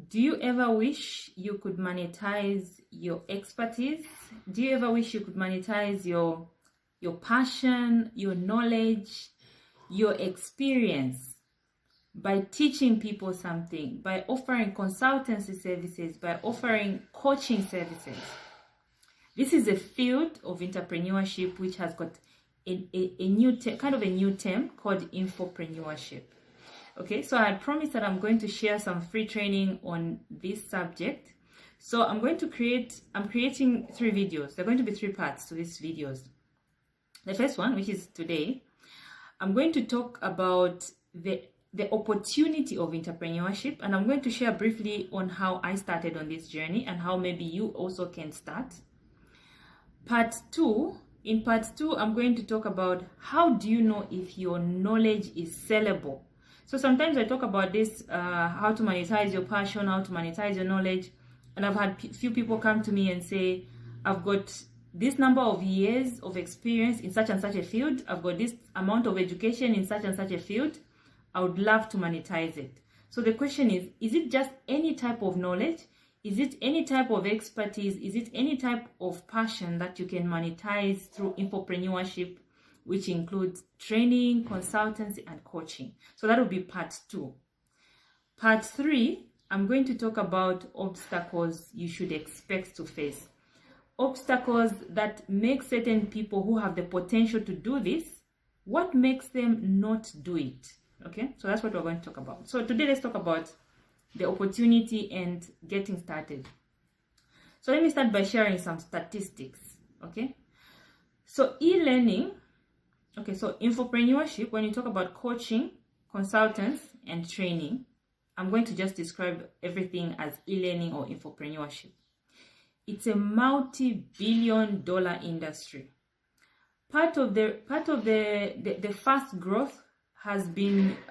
Do you ever wish you could monetize your expertise? Do you ever wish you could monetize your passion, your knowledge, your experience by teaching people something, by offering consultancy services, by offering coaching services? This is a field of entrepreneurship which has got a new kind of a new term called infopreneurship. Okay, so I promised that I'm going to share some free training on this subject. So I'm creating 3 videos. There are going to be 3 parts to these videos. The first one, which is today, I'm going to talk about the opportunity of entrepreneurship, and I'm going to share briefly on how I started on this journey and how maybe you also can start. In part 2, I'm going to talk about how do you know if your knowledge is sellable. So sometimes I talk about this, how to monetize your passion, how to monetize your knowledge. And I've had few people come to me and say, I've got this number of years of experience in such and such a field. I've got this amount of education in such and such a field. I would love to monetize it. So the question is it just any type of knowledge? Is it any type of expertise? Is it any type of passion that you can monetize through infopreneurship, which includes training, consultancy, and coaching? So that will be part 2. Part 3, I'm going to talk about obstacles you should expect to face. Obstacles that make certain people who have the potential to do this, what makes them not do it? Okay, so that's what we're going to talk about. So today, let's talk about the opportunity and getting started. So let me start by sharing some statistics. Okay, so e-learning. Okay, so infopreneurship, when you talk about coaching, consultants, and training, I'm going to just describe everything as e-learning or infopreneurship. It's a multi-billion-dollar industry. Part of the fast growth has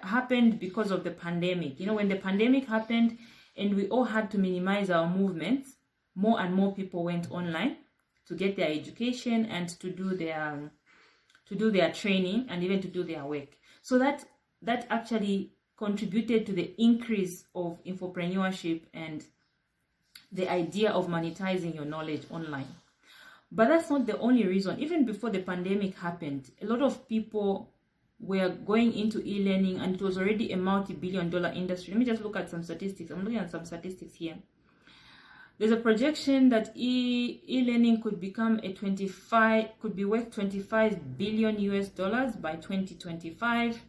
happened because of the pandemic. You know, when the pandemic happened and we all had to minimize our movements, more and more people went online to get their education and to do their training and even to do their work. So that actually contributed to the increase of infopreneurship and the idea of monetizing your knowledge online. But that's not the only reason. Even before the pandemic happened, a lot of people were going into e-learning, and it was already a multi-billion-dollar industry. Let me just look at some statistics. I'm looking at some statistics here. There's a projection that e-learning could be worth $25 billion US by 2025.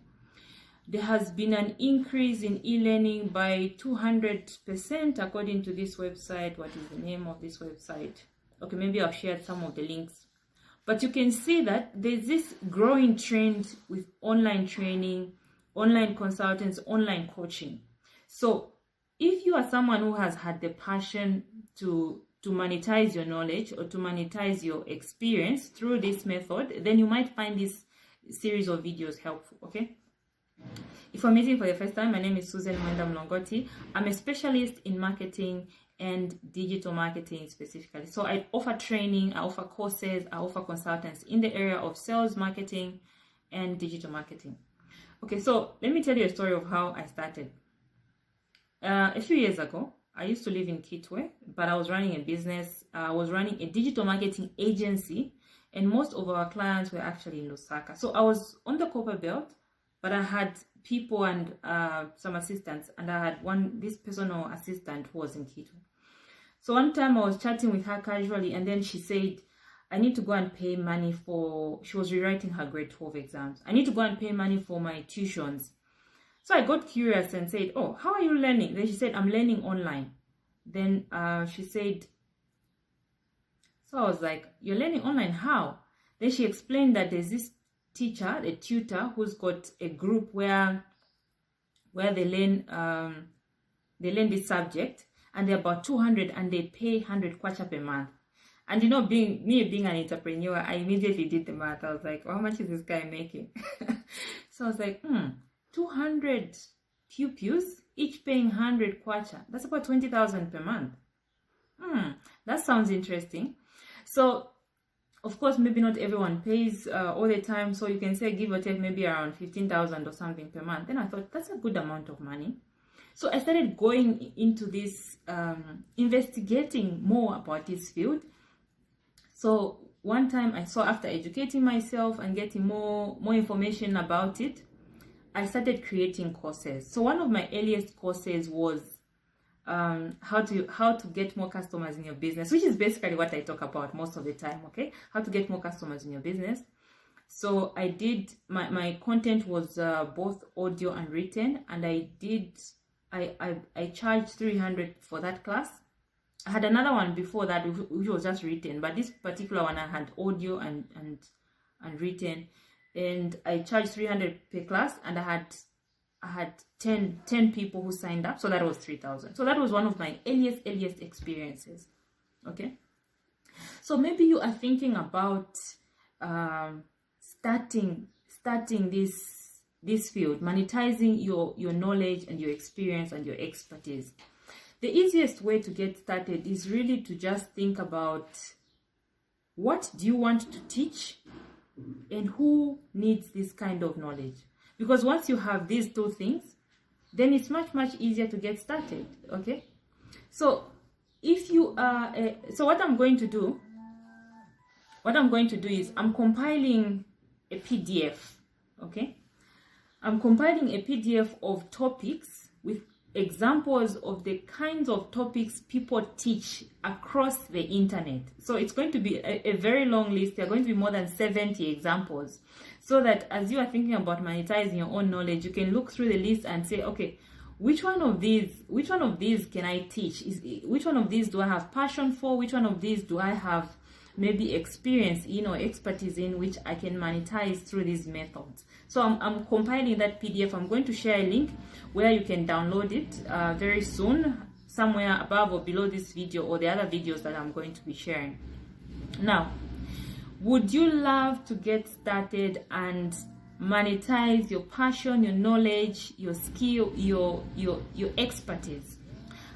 There has been an increase in e-learning by 200% according to this website. What is the name of this website? Okay, maybe I'll share some of the links. But you can see that there's this growing trend with online training, online consultants, online coaching. So if you are someone who has had the passion to monetize your knowledge or to monetize your experience through this method, then you might find this series of videos helpful, okay? If I'm meeting for the first time, my name is Susan Mwenda Mlongoti. I'm a specialist in marketing and digital marketing specifically. So I offer training, I offer courses, I offer consultants in the area of sales, marketing, and digital marketing. Okay, so let me tell you a story of how I started. A few years ago, I used to live in Kitwe, but I was running a business. I was running a digital marketing agency, and most of our clients were actually in Lusaka. So I was on the Copper Belt, but I had people and some assistants, and I had this personal assistant who was in Kitwe. So one time I was chatting with her casually, and then she said, I need to go and pay money she was rewriting her grade 12 exams. I need to go and pay money for my tuitions. So I got curious and said, oh, how are you learning? Then she said, I'm learning online. Then she said, so I was like, you're learning online, how? Then she explained that there's this teacher, a tutor, who's got a group where they learn this subject, and they're about 200, and they pay 100 kwacha per month. And you know, being an entrepreneur, I immediately did the math. I was like, how much is this guy making? So I was like, 200 pupils, each paying 100 kwacha. That's about 20,000 per month. That sounds interesting. So, of course, maybe not everyone pays all the time. So you can say, give or take, maybe around 15,000 or something per month. Then I thought, that's a good amount of money. So I started going into this, investigating more about this field. So one time I saw, after educating myself and getting more information about it, I started creating courses. So one of my earliest courses was how to get more customers in your business, which is basically what I talk about most of the time. Okay, how to get more customers in your business. So I did, my content was both audio and written, and I charged 300 for that class. I had another one before that which was just written, but this particular one I had audio and written, and I charged 300 per class, and I had 10 people who signed up, so that was 3,000. So that was one of my earliest experiences. Okay, so maybe you are thinking about starting this field, monetizing your knowledge and your experience and your expertise. The easiest way to get started is really to just think about, what do you want to teach and who needs this kind of knowledge? Because once you have these two things, then it's much easier to get started. Okay, so if you are so what I'm going to do is I'm compiling a PDF. Okay, I'm compiling a PDF of topics with examples of the kinds of topics people teach across the internet. So it's going to be a very long list. There are going to be more than 70 examples, so that as you are thinking about monetizing your own knowledge, you can look through the list and say, okay, which one of these can I teach? Which one of these do I have passion for? Which one of these do I have maybe experience expertise in, which I can monetize through these methods? So I'm compiling that PDF. I'm going to share a link where you can download it very soon, somewhere above or below this video or the other videos that I'm going to be sharing. Now, would you love to get started and monetize your passion, your knowledge, your skill, your expertise?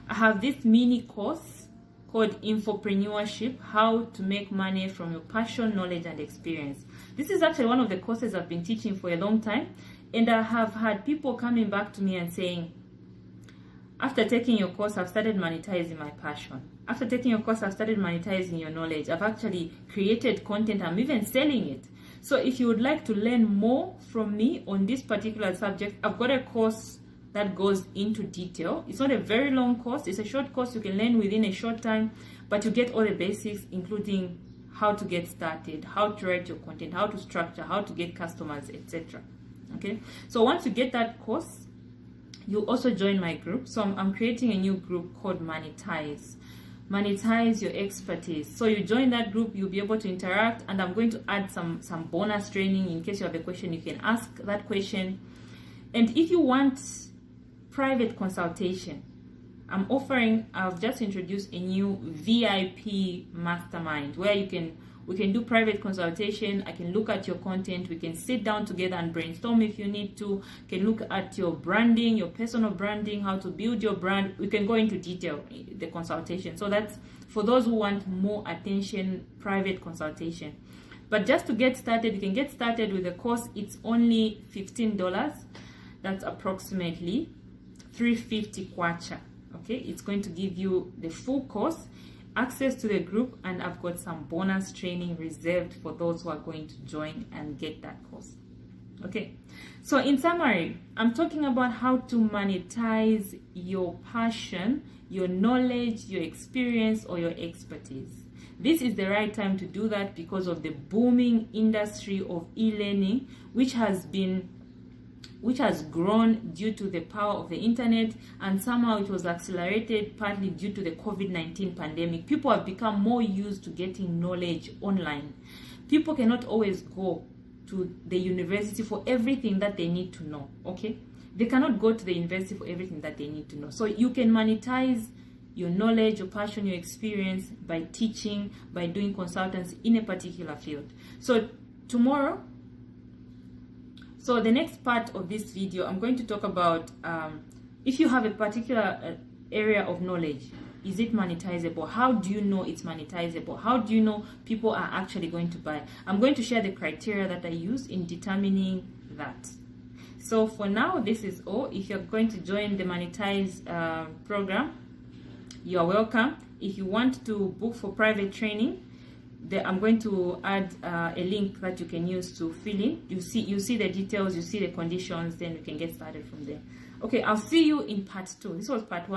I have this mini course called Infopreneurship, how to make money from your passion, knowledge, and experience. This is actually one of the courses I've been teaching for a long time, and I have had people coming back to me and saying, after taking your course, I've started monetizing my passion. After taking your course, I've started monetizing your knowledge. I've actually created content. I'm even selling it. So if you would like to learn more from me on this particular subject, I've got a course that goes into detail. It's not a very long course. It's a short course you can learn within a short time, but you get all the basics, including how to get started, how to write your content, how to structure, how to get customers, etc. Okay, so once you get that course, you also join my group. So I'm creating a new group called Monetize. Monetize your expertise. So you join that group, you'll be able to interact, and I'm going to add some bonus training. In case you have a question, you can ask that question. And if you want private consultation, I've just introduced a new VIP mastermind where we can do private consultation. I can look at your content. We can sit down together and brainstorm if you need to. Can look at your branding, your personal branding, how to build your brand. We can go into detail, the consultation. So that's for those who want more attention, private consultation. But just to get started, you can get started with the course. It's only $15. That's approximately 350 kwacha. Okay, it's going to give you the full course, access to the group, and I've got some bonus training reserved for those who are going to join and get that course. Okay, so in summary, I'm talking about how to monetize your passion, your knowledge, your experience, or your expertise. This is the right time to do that because of the booming industry of e-learning, which has grown due to the power of the internet, and somehow it was accelerated partly due to the COVID-19 pandemic. People have become more used to getting knowledge online. People cannot always go to the university for everything that they need to know. Okay, they cannot go to the university for everything that they need to know. So you can monetize your knowledge, your passion, your experience by teaching, by doing consultants in a particular field. So tomorrow, so the next part of this video, I'm going to talk about if you have a particular area of knowledge, is it monetizable? How do you know it's monetizable? How do you know people are actually going to buy? I'm going to share the criteria that I use in determining that. So for now, this is all. If you're going to join the Monetize program, you're welcome. If you want to book for private training, I'm going to add a link that you can use to fill in. You see the details, you see the conditions, then you can get started from there. Okay, I'll see you in part 2. This was part 1.